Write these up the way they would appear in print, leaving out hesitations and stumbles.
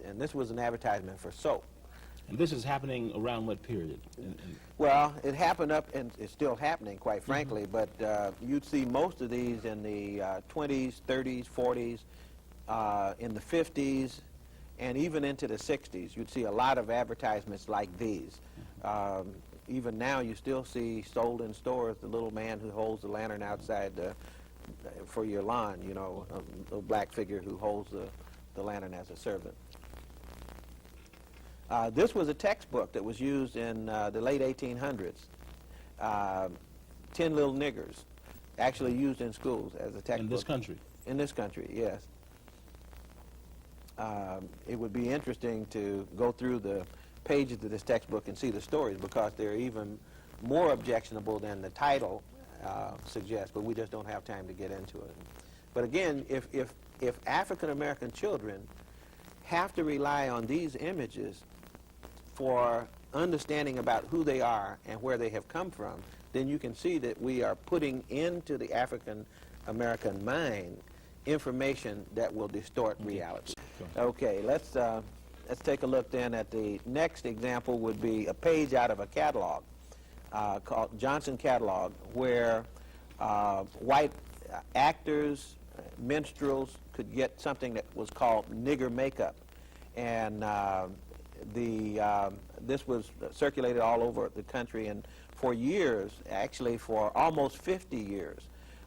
and this was an advertisement for soap. And this is happening around what period? Well, it happened up, and it's still happening, quite frankly, but you'd see most of these in the 20s, 30s, 40s, in the 50s, and even into the 60s. You'd see a lot of advertisements like these. Even now, you still see sold in stores the little man who holds the lantern outside for your lawn, you know, a little black figure who holds the lantern as a servant. This was a textbook that was used in the late 1800s. 10 Little Niggers, actually used in schools as a textbook. In this country? In this country, yes. It would be interesting to go through the pages of this textbook and see the stories, because they're even more objectionable than the title suggests, but we just don't have time to get into it. But again, if African American children have to rely on these images for understanding about who they are and where they have come from, then you can see that we are putting into the African American mind information that will distort reality. Okay, let's take a look then at the next example. Would be a page out of a catalog called Johnson Catalog, where white actors, minstrels could get something that was called nigger makeup, and this was circulated all over the country, and for years, actually for almost 50 years,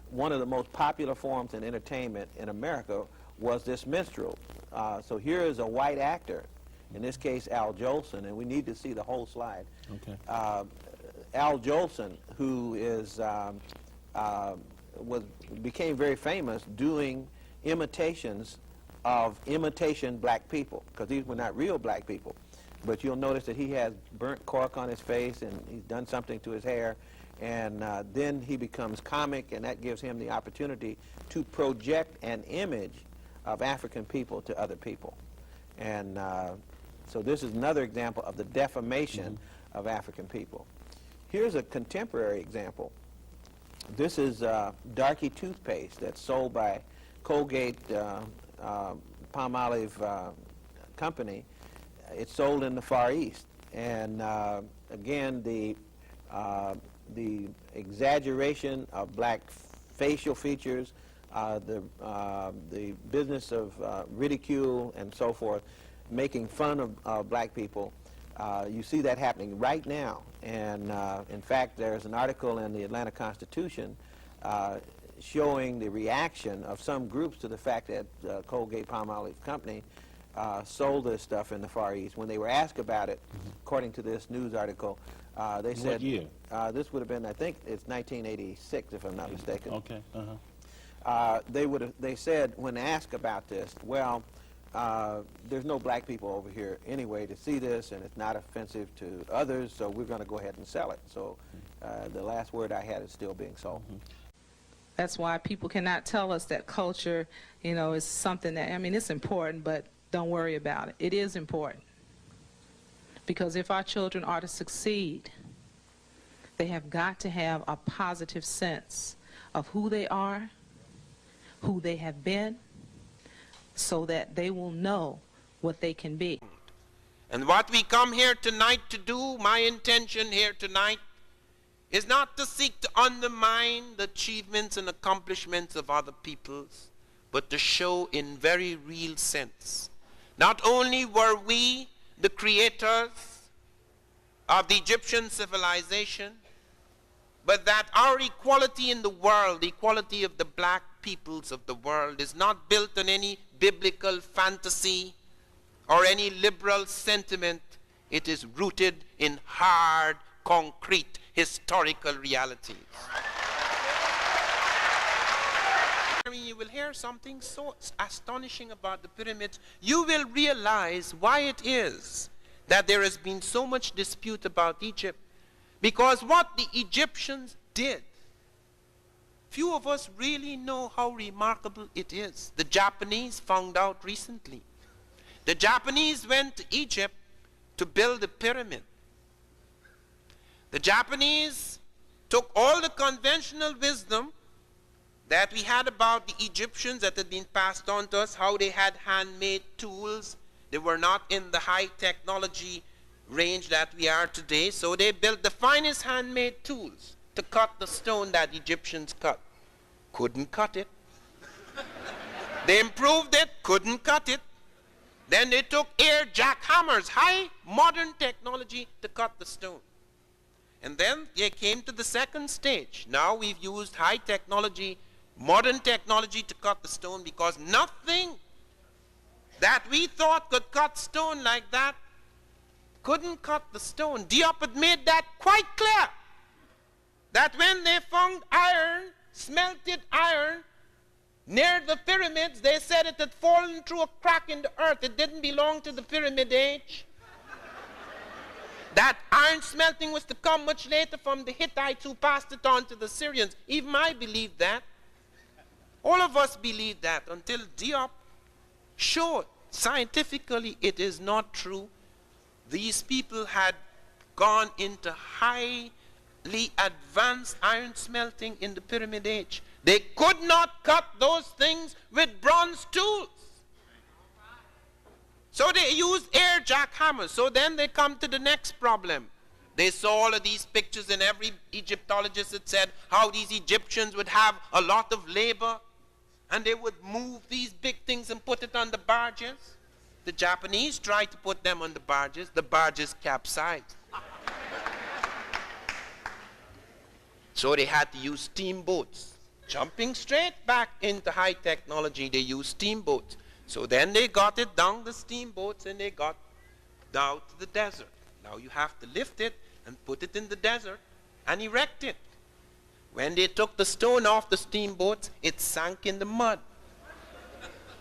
one of the most popular forms in entertainment in America was this minstrel. So here is a white actor, in this case Al Jolson, and we need to see the whole slide. Okay. Al Jolson, who is became very famous doing imitations of imitation black people, because these were not real black people. But you'll notice that he has burnt cork on his face, and he's done something to his hair, and then he becomes comic, and that gives him the opportunity to project an image of African people to other people. And so this is another example of the defamation of African people. Here's a contemporary example. This is Darky toothpaste that's sold by Colgate Palmolive Company. It's sold in the Far East, and again, the exaggeration of black facial features, the business of ridicule and so forth, making fun of black people. You see that happening right now, and in fact, there's an article in the Atlanta Constitution showing the reaction of some groups to the fact that Colgate Palmolive Company sold this stuff in the Far East. When they were asked about it, according to this news article, they said... What year? This would have been, I think it's 1986, if I'm not mistaken. Okay. They said, when asked about this, well, there's no black people over here anyway to see this, and it's not offensive to others, so we're going to go ahead and sell it. So the last word I had is still being sold. That's why people cannot tell us that culture, you know, is something that, I mean, it's important, but don't worry about it. It is important. Because if our children are to succeed, they have got to have a positive sense of who they are, who they have been, so that they will know what they can be. And what we come here tonight to do, my intention here tonight, is not to seek to undermine the achievements and accomplishments of other peoples, but to show in very real sense, not only were we the creators of the Egyptian civilization, but that our equality in the world, the equality of the black peoples of the world, is not built on any biblical fantasy or any liberal sentiment. It is rooted in hard, concrete, historical realities. I mean, you will hear something so astonishing about the pyramids. You will realize why it is that there has been so much dispute about Egypt. Because what the Egyptians did, few of us really know how remarkable it is. The Japanese found out recently. The Japanese went to Egypt to build a pyramid. The Japanese took all the conventional wisdom that we had about the Egyptians that had been passed on to us, how they had handmade tools, They were not in the high technology range that we are today, so they built the finest handmade tools to cut the stone that Egyptians cut. Couldn't cut it. They improved it, couldn't cut it. Then they took air jackhammers, high modern technology to cut the stone. And then they came to the second stage. Now we've used high technology, modern technology to cut the stone, because nothing that we thought could cut stone like that couldn't cut the stone. Diop had made that quite clear, that when they found iron, smelted iron, near the pyramids, they said it had fallen through a crack in the earth. It didn't belong to the pyramid age. That iron smelting was to come much later from the Hittites, who passed it on to the Syrians. Even I believed that. All of us believed that until Diop showed scientifically it is not true. These people had gone into highly advanced iron smelting in the pyramid age. They could not cut those things with bronze tools. So they used air jackhammers. So then they come to the next problem. They saw all of these pictures, and every Egyptologist had said how these Egyptians would have a lot of labor, and they would move these big things and put it on the barges. The Japanese tried to put them on the barges capsized. So they had to use steamboats. Jumping straight back into high technology, they used steamboats. So then they got it down the steamboats, and they got down to the desert. Now you have to lift it and put it in the desert and erect it. When they took the stone off the steamboats, it sank in the mud.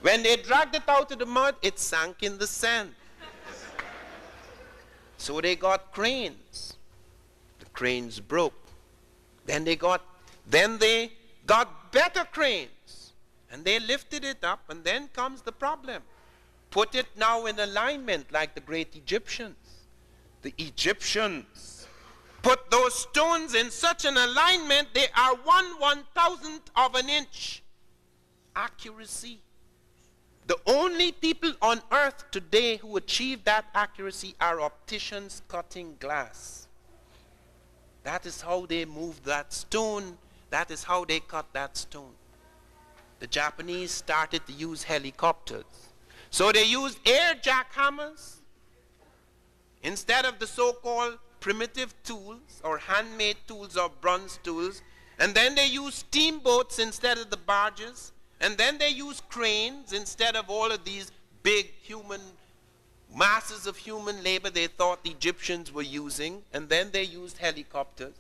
When they dragged it out of the mud, it sank in the sand. So they got cranes. The cranes broke. Then they got better cranes. And they lifted it up, and then comes the problem. Put it now in alignment like the great Egyptians. The Egyptians put those stones in such an alignment, they are 1/1000th of an inch accuracy. The only people on earth today who achieve that accuracy are opticians cutting glass. That is how they moved that stone. That is how they cut that stone. The Japanese started to use helicopters. So they used air jackhammers instead of the so-called primitive tools or handmade tools or bronze tools. And then they used steamboats instead of the barges. And then they used cranes instead of all of these big masses of human labor they thought the Egyptians were using. And then they used helicopters.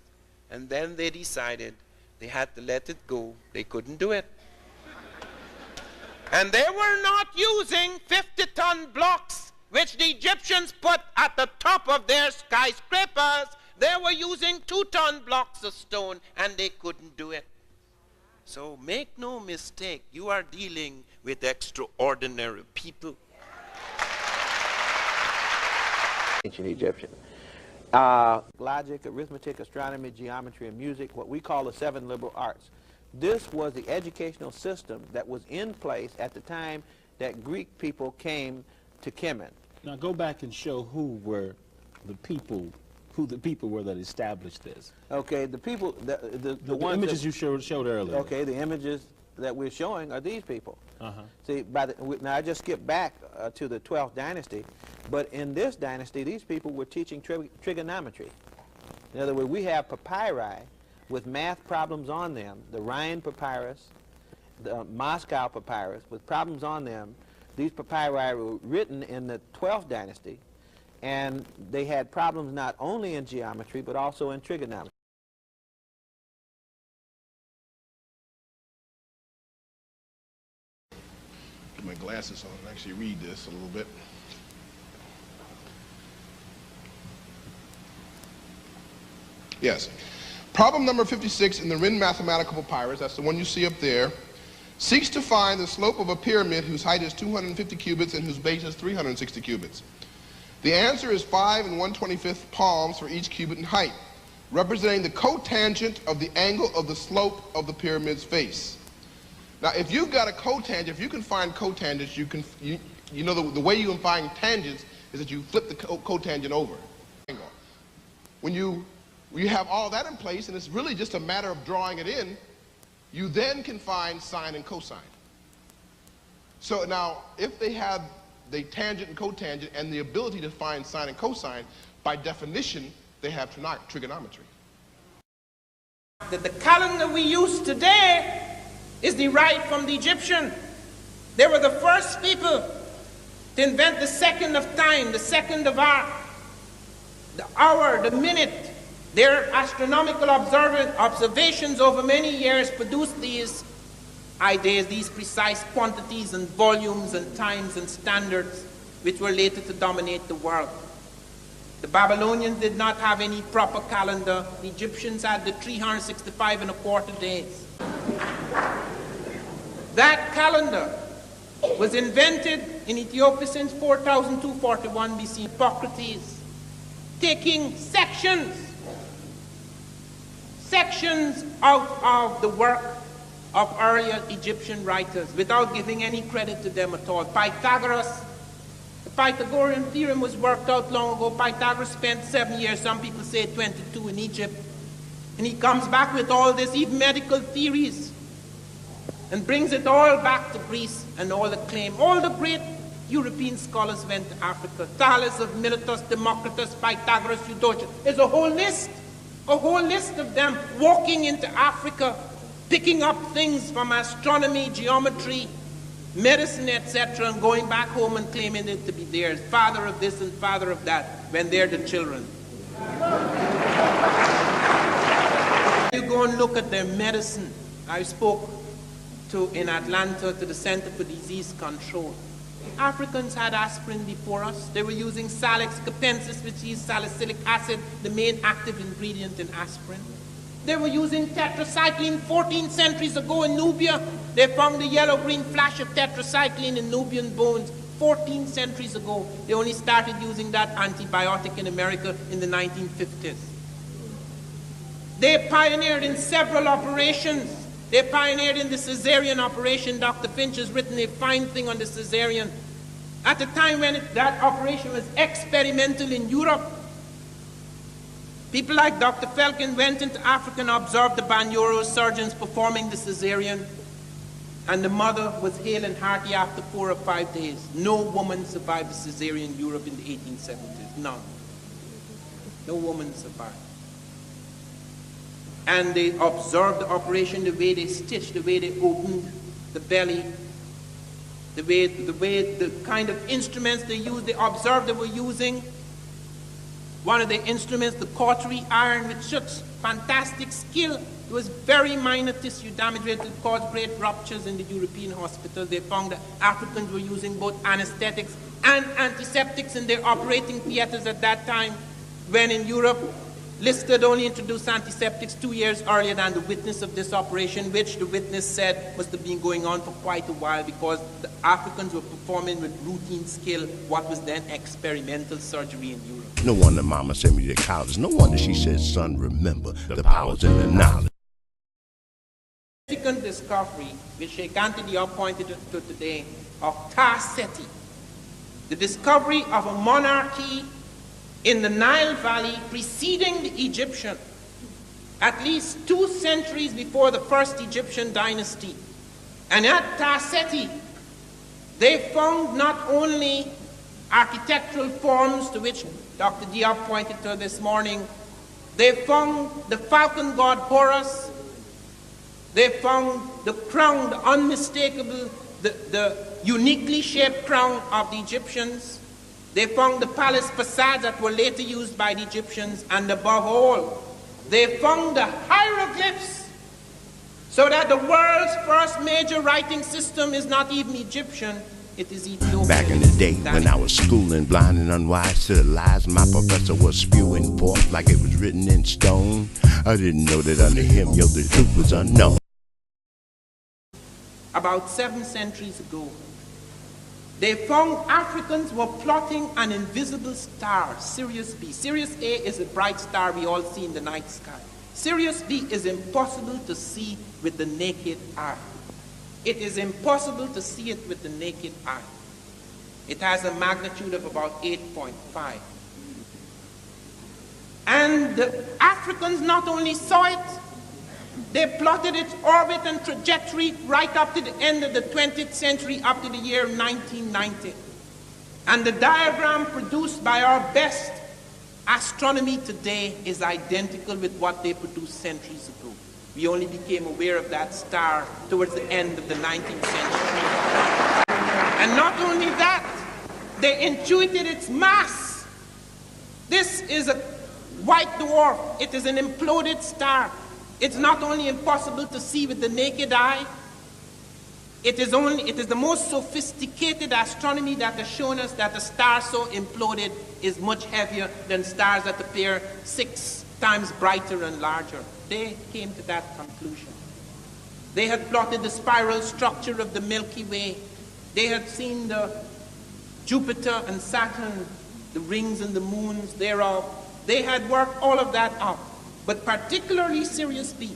And then they decided they had to let it go. They couldn't do it. And they were not using 50-ton blocks, which the Egyptians put at the top of their skyscrapers. They were using 2-ton blocks of stone, and they couldn't do it. So make no mistake, you are dealing with extraordinary people. Ancient Egyptian. Logic, arithmetic, astronomy, geometry, and music, what we call the 7 liberal arts. This was the educational system that was in place at the time that Greek people came to Kemen. Now go back and show who the people were that established this. Okay, the people, the ones images you showed earlier. Okay, the images that we're showing are these people. See, now I just skipped back to the 12th dynasty, but in this dynasty, these people were teaching trigonometry. In other words, we have papyri with math problems on them, the Rhind papyrus, the Moscow papyrus, with problems on them. These papyri were written in the 12th dynasty, and they had problems not only in geometry, but also in trigonometry. Put my glasses on and actually read this a little bit. Yes. Problem number 56 in the Rhind mathematical papyrus, that's the one you see up there, seeks to find the slope of a pyramid whose height is 250 cubits and whose base is 360 cubits. The answer is 5 1/25 palms for each cubit in height, representing the cotangent of the angle of the slope of the pyramid's face. Now, if you've got a cotangent, if you can find cotangents, you know, the way you find tangents is that you flip the cotangent over. When you have all that in place, and it's really just a matter of drawing it in, you then can find sine and cosine. So now, if they have the tangent and cotangent and the ability to find sine and cosine, by definition, they have trigonometry. That the calendar we use today is derived from the Egyptian. They were the first people to invent the second of time, the second of art, the hour, the minute. Their astronomical observations over many years produced these ideas, these precise quantities and volumes and times and standards which were later to dominate the world. The Babylonians did not have any proper calendar. The Egyptians had the 365 and a quarter days. That calendar was invented in Ethiopia since 4241 BC. Hippocrates, taking sections out of the work of earlier Egyptian writers without giving any credit to them at all. Pythagoras, the Pythagorean theorem was worked out long ago. Pythagoras spent 7 years, some people say 22, in Egypt. And he comes back with all this, even medical theories, and brings it all back to Greece and all the claim. All the great European scholars went to Africa. Thales of Miletus, Democritus, Pythagoras, Eudoxus. There's a whole list of them walking into Africa, picking up things from astronomy, geometry, medicine, etc., and going back home and claiming it to be theirs. Father of this and father of that, when they're the children. You go and look at their medicine. I spoke in Atlanta to the Center for Disease Control. Africans had aspirin before us. They were using Salix capensis, which is salicylic acid, the main active ingredient in aspirin. They were using tetracycline 14 centuries ago in Nubia. They found the yellow-green flash of tetracycline in Nubian bones 14 centuries ago. They only started using that antibiotic in America in the 1950s. They pioneered in several operations. They pioneered in the cesarean operation. Dr. Finch has written a fine thing on the cesarean. At the time when that operation was experimental in Europe, people like Dr. Felkin went into Africa and observed the Banyoro surgeons performing the cesarean, and the mother was hale and hearty after 4 or 5 days. No woman survived the cesarean in Europe in the 1870s. None. No woman survived. And they observed the operation, the way they stitched, the way they opened the belly, the kind of instruments they used. They observed they were using one of the instruments, the cautery iron, with such fantastic skill. It was very minor tissue damage. It caused great ruptures in the European hospitals. They found that Africans were using both anesthetics and antiseptics in their operating theaters at that time, when in Europe, Lister had only introduced antiseptics 2 years earlier than the witness of this operation, which the witness said must have been going on for quite a while because the Africans were performing with routine skill what was then experimental surgery in Europe. No wonder Mama sent me to college. No wonder she said, son, remember the powers in the knowledge. Significant discovery, which Sheikh Anthony pointed to today, of Tarseti, the discovery of a monarchy in the Nile Valley preceding the Egyptian, at least 2 centuries before the first Egyptian dynasty. And at Tarseti, they found not only architectural forms to which Dr. Diop pointed to this morning, they found the falcon god Horus, they found the crown, the unmistakable, the uniquely shaped crown of the Egyptians. They found the palace facades that were later used by the Egyptians, and above all, they found the hieroglyphs, so that the world's first major writing system is not even Egyptian, it is Ethiopian. Back in the day when I was schooling, blind and unwise to the lies my professor was spewing forth like it was written in stone, I didn't know that under him, the truth was unknown. About 7 centuries ago, they found Africans were plotting an invisible star, Sirius B. Sirius A is a bright star we all see in the night sky. Sirius B is impossible to see with the naked eye. It is impossible to see it with the naked eye. It has a magnitude of about 8.5. And the Africans not only saw it, they plotted its orbit and trajectory right up to the end of the 20th century, up to the year 1990. And the diagram produced by our best astronomy today is identical with what they produced centuries ago. We only became aware of that star towards the end of the 19th century. And not only that, they intuited its mass. This is a white dwarf. It is an imploded star. It's not only impossible to see with the naked eye, it is the most sophisticated astronomy that has shown us that a star so imploded is much heavier than stars that appear 6 times brighter and larger. They came to that conclusion. They had plotted the spiral structure of the Milky Way. They had seen the Jupiter and Saturn, the rings and the moons thereof. They had worked all of that out. But particularly seriously,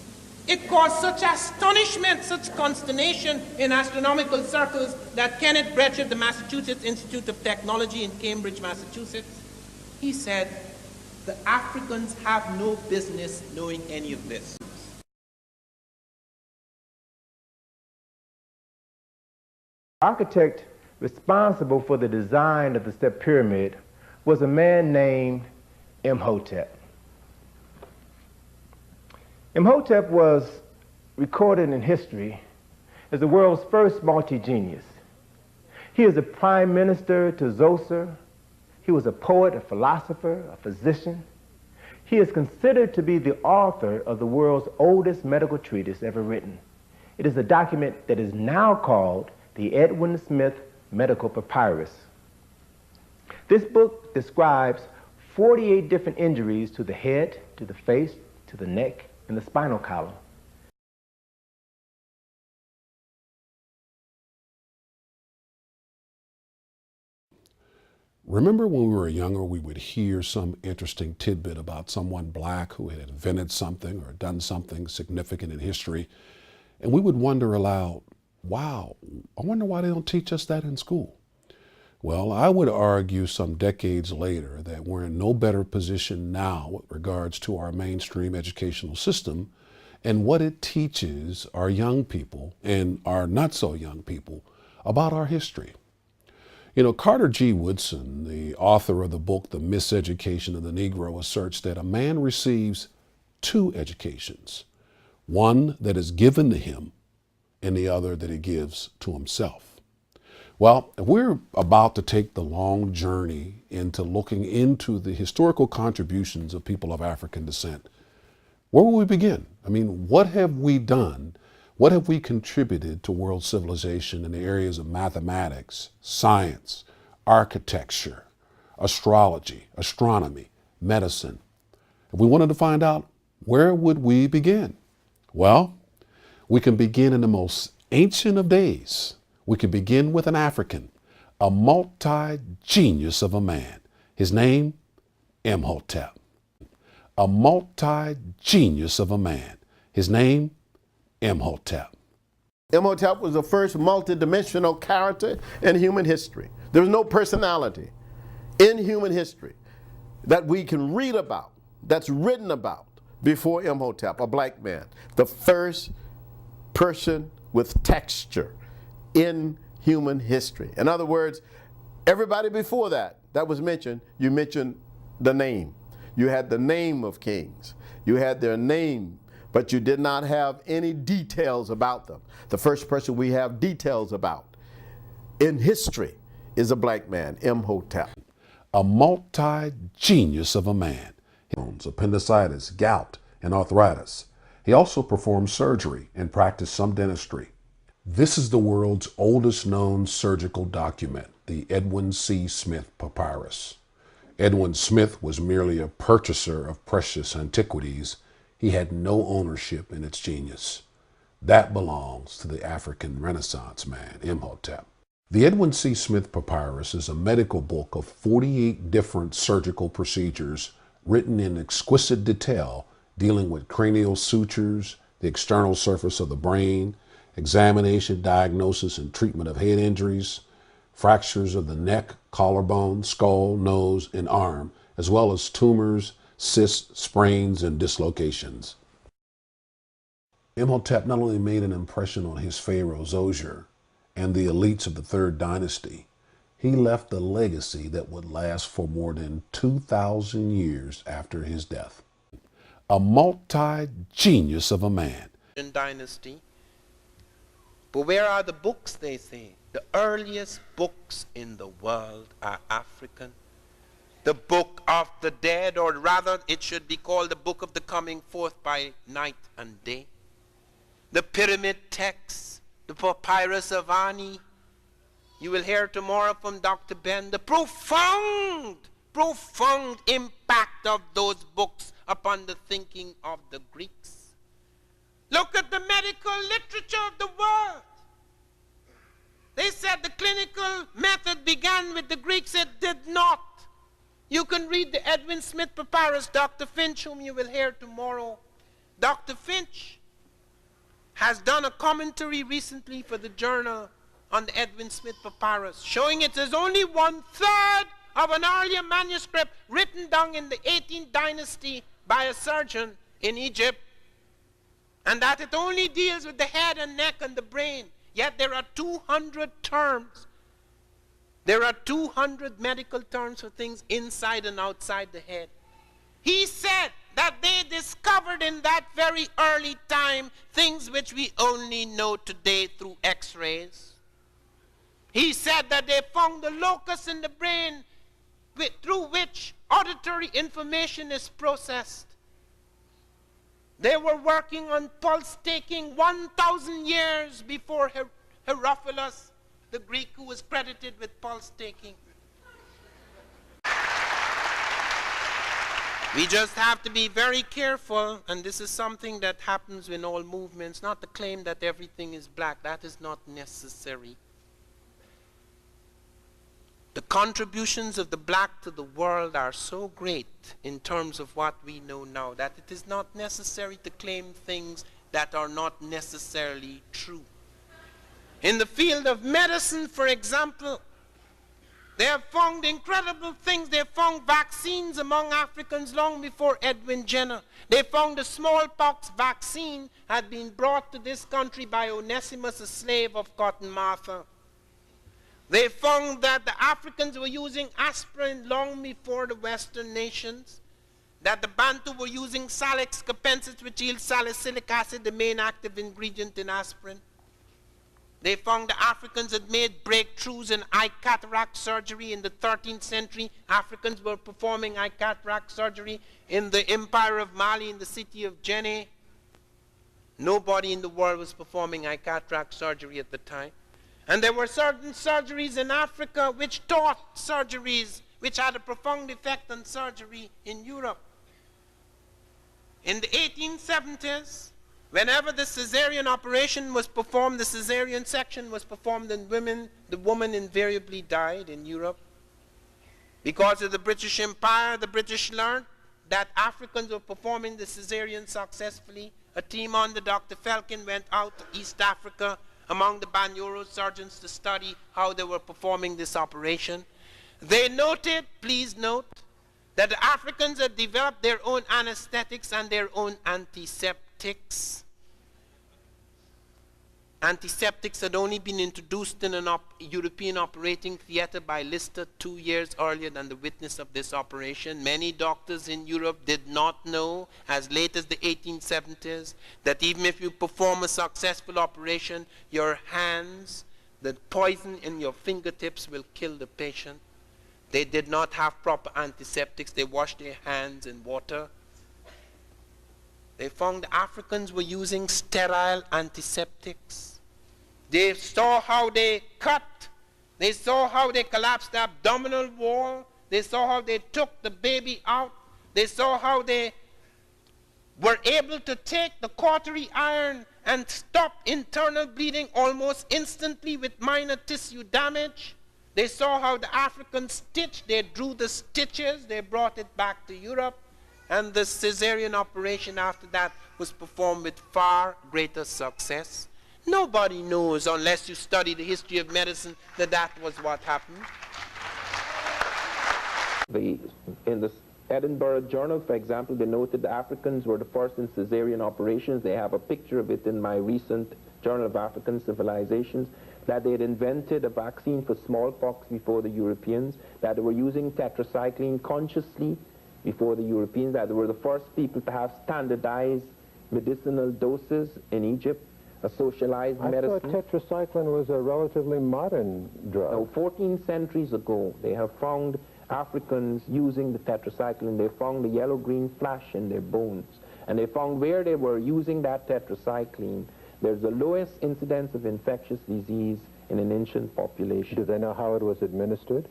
it caused such astonishment, such consternation in astronomical circles that Kenneth Brecht of the Massachusetts Institute of Technology in Cambridge, Massachusetts, he said, the Africans have no business knowing any of this. Architect responsible for the design of the step pyramid was a man named Imhotep. Imhotep was recorded in history as the world's first multi-genius. He is a prime minister to Zoser. He was a poet, a philosopher, a physician. He is considered to be the author of the world's oldest medical treatise ever written. It is a document that is now called the Edwin Smith Medical Papyrus. This book describes 48 different injuries to the head, to the face, to the neck, and the spinal column. Remember when we were younger, we would hear some interesting tidbit about someone black who had invented something or done something significant in history, and we would wonder aloud, wow, I wonder why they don't teach us that in school. Well, I would argue some decades later that we're in no better position now with regards to our mainstream educational system and what it teaches our young people and our not so young people about our history. You know, Carter G. Woodson, the author of the book, The Miseducation of the Negro, asserts that a man receives 2 educations, one that is given to him and the other that he gives to himself. Well, we're about to take the long journey into looking into the historical contributions of people of African descent. Where will we begin? I mean, what have we done? What have we contributed to world civilization in the areas of mathematics, science, architecture, astrology, astronomy, medicine? If we wanted to find out, where would we begin? Well, we can begin in the most ancient of days. We can begin with an African, a multi-genius of a man. His name, Imhotep. A multi-genius of a man. His name, Imhotep. Imhotep was the first multidimensional character in human history. There was no personality in human history that we can read about, that's written about before Imhotep, a black man. The first person with texture in human history. In other words, everybody before that was mentioned, you mentioned the name. You had the name of kings. You had their name, but you did not have any details about them. The first person we have details about in history is a black man, Imhotep. A multi-genius of a man. Appendicitis, gout, and arthritis. He also performed surgery and practiced some dentistry. This is the world's oldest known surgical document, the Edwin C. Smith Papyrus. Edwin Smith was merely a purchaser of precious antiquities. He had no ownership in its genius. That belongs to the African Renaissance man, Imhotep. The Edwin C. Smith Papyrus is a medical book of 48 different surgical procedures written in exquisite detail, dealing with cranial sutures, the external surface of the brain, examination, diagnosis, and treatment of head injuries, fractures of the neck, collarbone, skull, nose, and arm, as well as tumors, cysts, sprains, and dislocations. Imhotep not only made an impression on his pharaoh Zoser and the elites of the Third Dynasty, he left a legacy that would last for more than 2,000 years after his death. A multi-genius of a man. Dynasty. But where are the books, they say? The earliest books in the world are African. The Book of the Dead, or rather it should be called the Book of the Coming Forth by Night and Day. The pyramid texts, the papyrus of Ani. You will hear tomorrow from Dr. Ben the profound impact of those books upon the thinking of the Greeks. Look at the medical literature of the world. They said the clinical method began with the Greeks. It did not. You can read the Edwin Smith papyrus, Dr. Finch, whom you will hear tomorrow. Dr. Finch has done a commentary recently for the journal on the Edwin Smith papyrus, showing it is only 1/3 of an earlier manuscript written down in the 18th dynasty by a surgeon in Egypt, and that it only deals with the head and neck and the brain. Yet there are 200 terms. There are 200 medical terms for things inside and outside the head. He said that they discovered in that very early time things which we only know today through X-rays. He said that they found the locus in the brain through which auditory information is processed. They were working on pulse taking 1,000 years before Herophilus, the Greek who was credited with pulse taking. We just have to be very careful, and this is something that happens in all movements, not to claim that everything is black. That is not necessary. The contributions of the black to the world are so great in terms of what we know now that it is not necessary to claim things that are not necessarily true. In the field of medicine, for example, they have found incredible things. They found vaccines among Africans long before Edwin Jenner. They found the smallpox vaccine had been brought to this country by Onesimus, a slave of Cotton Mather. They found that the Africans were using aspirin long before the Western nations, that the Bantu were using Salix capensis, which yields salicylic acid, the main active ingredient in aspirin. They found the Africans had made breakthroughs in eye cataract surgery in the 13th century. Africans were performing eye cataract surgery in the Empire of Mali, in the city of Djenné. Nobody in the world was performing eye cataract surgery at the time. And there were certain surgeries in Africa which taught surgeries which had a profound effect on surgery in Europe. In the 1870s, whenever the cesarean operation was performed, the cesarean section was performed in women, the woman invariably died in Europe. Because of the British Empire, the British learned that Africans were performing the cesarean successfully. A team under Dr. Felkin went out to East Africa among the Banyoro surgeons to study how they were performing this operation. They noted, please note, that the Africans had developed their own anesthetics and their own antiseptics. Antiseptics had only been introduced in an European operating theater by Lister 2 years earlier than the witness of this operation. Many doctors in Europe did not know, as late as the 1870s, that even if you perform a successful operation, your hands, the poison in your fingertips will kill the patient. They did not have proper antiseptics. They washed their hands in water. They found the Africans were using sterile antiseptics. They saw how they cut. They saw how they collapsed the abdominal wall. They saw how they took the baby out. They saw how they were able to take the cautery iron and stop internal bleeding almost instantly with minor tissue damage. They saw how the Africans stitched. They drew the stitches. They brought it back to Europe. And the cesarean operation after that was performed with far greater success. Nobody knows unless you study the history of medicine that that was what happened. In the Edinburgh Journal, for example, they noted the Africans were the first in cesarean operations. They have a picture of it in my recent Journal of African Civilizations, that they had invented a vaccine for smallpox before the Europeans, that they were using tetracycline consciously before the Europeans, that they were the first people to have standardized medicinal doses in Egypt, a socialized medicine. I thought tetracycline was a relatively modern drug. No, 14 centuries ago, they have found Africans using the tetracycline. They found the yellow-green flash in their bones. And they found where they were using that tetracycline, there's the lowest incidence of infectious disease in an ancient population. Do they know how it was administered?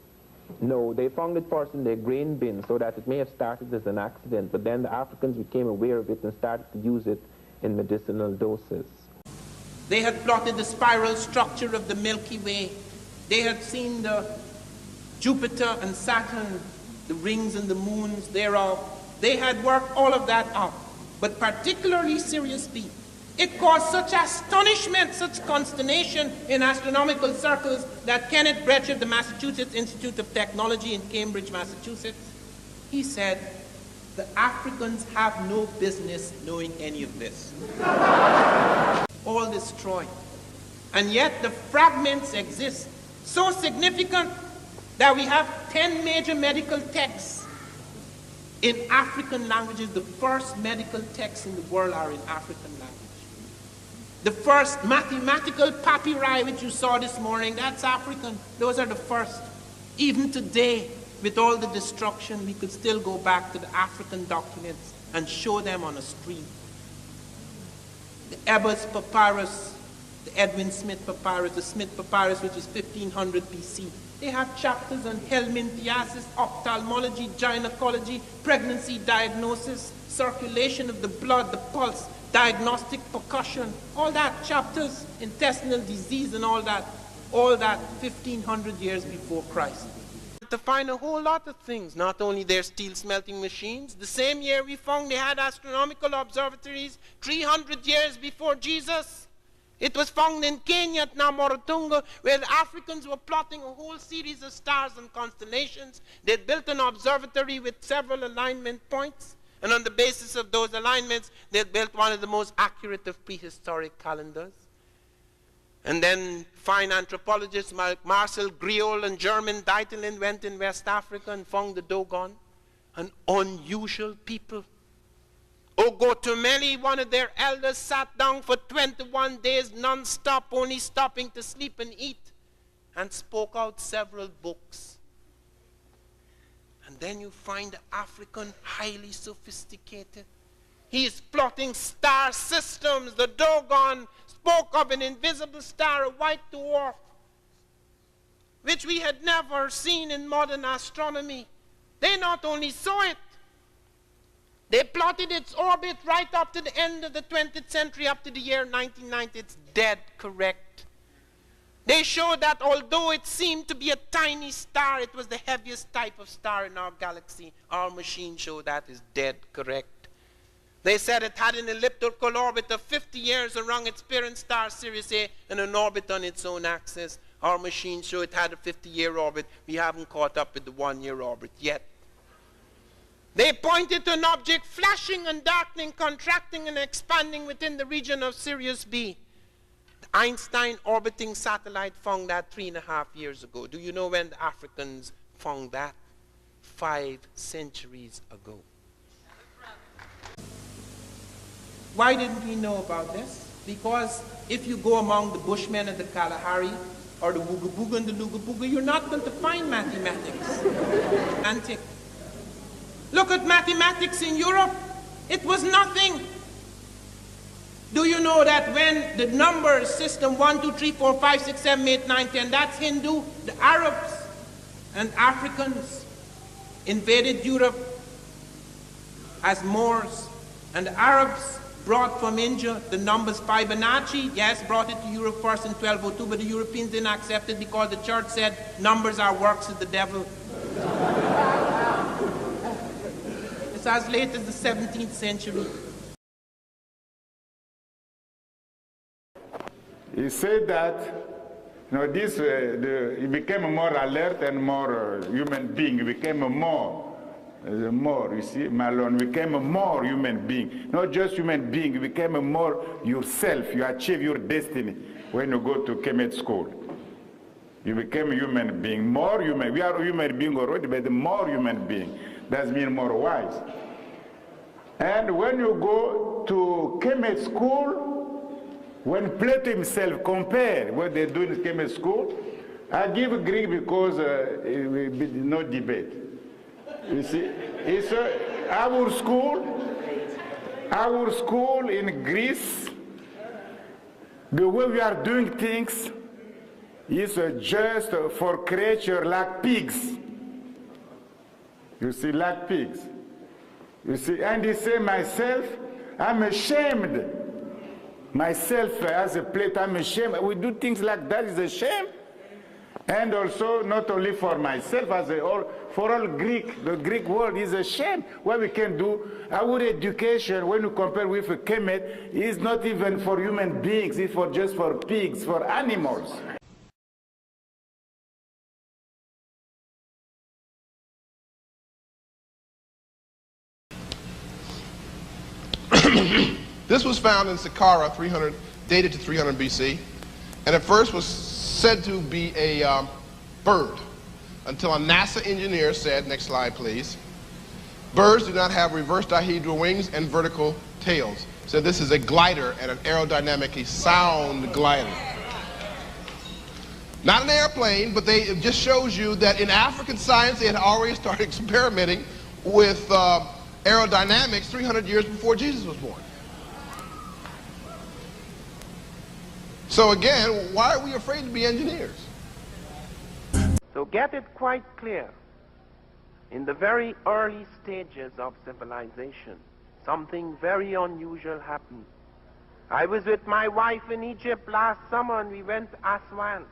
No, they found it first in their grain bin, so that it may have started as an accident, but then the Africans became aware of it and started to use it in medicinal doses. They had plotted the spiral structure of the Milky Way. They had seen the Jupiter and Saturn, the rings and the moons thereof. They had worked all of that out. But particularly Sirius B, it caused such astonishment, such consternation in astronomical circles that Kenneth Bretch of the Massachusetts Institute of Technology in Cambridge, Massachusetts, he said, the Africans have no business knowing any of this. All destroyed. And yet the fragments exist, so significant that we have 10 major medical texts in African languages. The first medical texts in the world are in African language. The first mathematical papyri which you saw this morning, that's African. Those are the first. Even today, with all the destruction, we could still go back to the African documents and show them on a street. The Ebers papyrus, the Edwin Smith papyrus, the Smith papyrus, which is 1500 BC. They have chapters on helminthiasis, ophthalmology, gynecology, pregnancy diagnosis, circulation of the blood, the pulse, diagnostic percussion, all that, chapters, intestinal disease and all that 1,500 years before Christ. To find a whole lot of things, not only their steel smelting machines. The same year we found they had astronomical observatories 300 years before Jesus. It was found in Kenya at Namorotungo, where the Africans were plotting a whole series of stars and constellations. They built an observatory with several alignment points, and on the basis of those alignments, they built one of the most accurate of prehistoric calendars. And then fine anthropologists like Marcel Griol and German Deitelin went in West Africa and found the Dogon, an unusual people. Ogotomeli, one of their elders, sat down for 21 days non-stop, only stopping to sleep and eat, and spoke out several books. And then you find the African highly sophisticated. He is plotting star systems. The Dogon spoke of an invisible star, a white dwarf, which we had never seen in modern astronomy. They not only saw it, they plotted its orbit right up to the end of the 20th century, up to the year 1990. It's dead correct. They showed that although it seemed to be a tiny star, it was the heaviest type of star in our galaxy. Our machine showed that is dead correct. They said it had an elliptical orbit of 50 years around its parent star, Sirius A, and an orbit on its own axis. Our machine showed it had a 50-year orbit. We haven't caught up with the one-year orbit yet. They pointed to an object flashing and darkening, contracting and expanding within the region of Sirius B. The Einstein orbiting satellite found that 3.5 years ago. Do you know when the Africans found that? 5 centuries ago. Why didn't we know about this? Because if you go among the Bushmen of the Kalahari, or the Wugabuga and the Lugabuga, you're not going to find mathematics. Antic. Look at mathematics in Europe. It was nothing. Do you know that when the numbers system 1, 2, 3, 4, 5, 6, 7, 8, 9, 10, that's Hindu, the Arabs and Africans invaded Europe as Moors, and the Arabs brought from India the numbers Fibonacci, yes, brought it to Europe first in 1202, but the Europeans didn't accept it because the church said numbers are works of the devil. It's as late as the 17th century. He said that, he became more alert and more human being. He became more, you see, Malone became a more human being. Not just human being, you became a more yourself. You achieve your destiny when you go to Kemet school. You became a human being, more human. We are a human being already, but more human being. That means more wise. And when you go to Kemet school, when Plato himself compare what they do in Kemet school, I give Greek because it will be no debate. You see, it's our school in Greece, the way we are doing things is just for creatures like pigs. You see, like pigs. You see, and he said, myself, I'm ashamed. Myself as a plate, I'm ashamed. We do things like that, is a shame. And also, not only for myself, for all Greek, the Greek world is a shame. What we can do, our education, when you compare with a Kemet, is not even for human beings, it's just for pigs, for animals. This was found in Saqqara, dated to 300 BC, and at first was said to be a bird, until a NASA engineer said, next slide please, birds do not have reverse dihedral wings and vertical tails. So this is a glider and an aerodynamically sound glider. Not an airplane, but it just shows you that in African science they had already started experimenting with aerodynamics 300 years before Jesus was born. So again, why are we afraid to be engineers? So get it quite clear. In the very early stages of civilization, something very unusual happened. I was with my wife in Egypt last summer and we went to Aswan.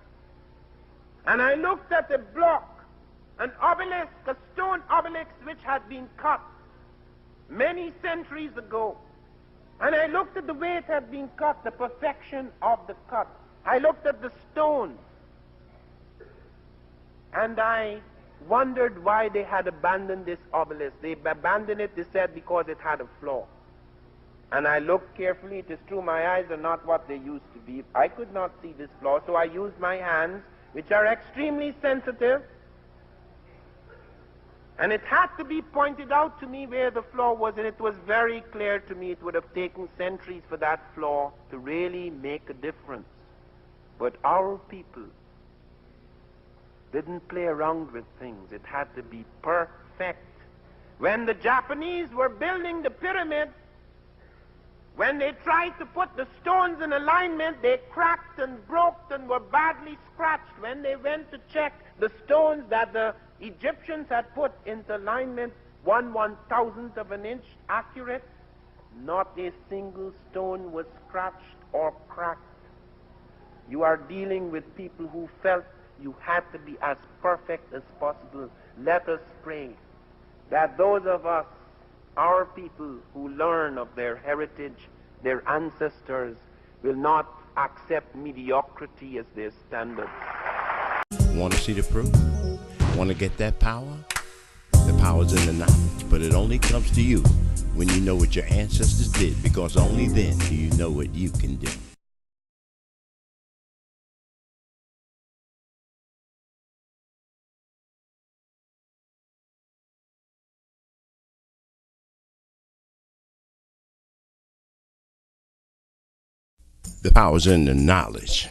And I looked at a block, an obelisk, a stone obelisk which had been cut many centuries ago. And I looked at the way it had been cut, the perfection of the cut. I looked at the stone. And I wondered why they had abandoned this obelisk. They abandoned it, they said, because it had a flaw. And I looked carefully. It is true, my eyes are not what they used to be. I could not see this flaw, so I used my hands, which are extremely sensitive. And it had to be pointed out to me where the flaw was, and it was very clear to me it would have taken centuries for that flaw to really make a difference. But our people didn't play around with things. It had to be perfect. When the Japanese were building the pyramid, when they tried to put the stones in alignment, they cracked and broke and were badly scratched. When they went to check the stones that the Egyptians had put into alignment, 1/1000th of an inch accurate, not a single stone was scratched or cracked. You are dealing with people who felt you had to be as perfect as possible. Let us pray that those of us, our people who learn of their heritage, their ancestors, will not accept mediocrity as their standard. Want to see the proof? Want to get that power? The power's in the knowledge, but it only comes to you when you know what your ancestors did, because only then do you know what you can do. The power's in the knowledge,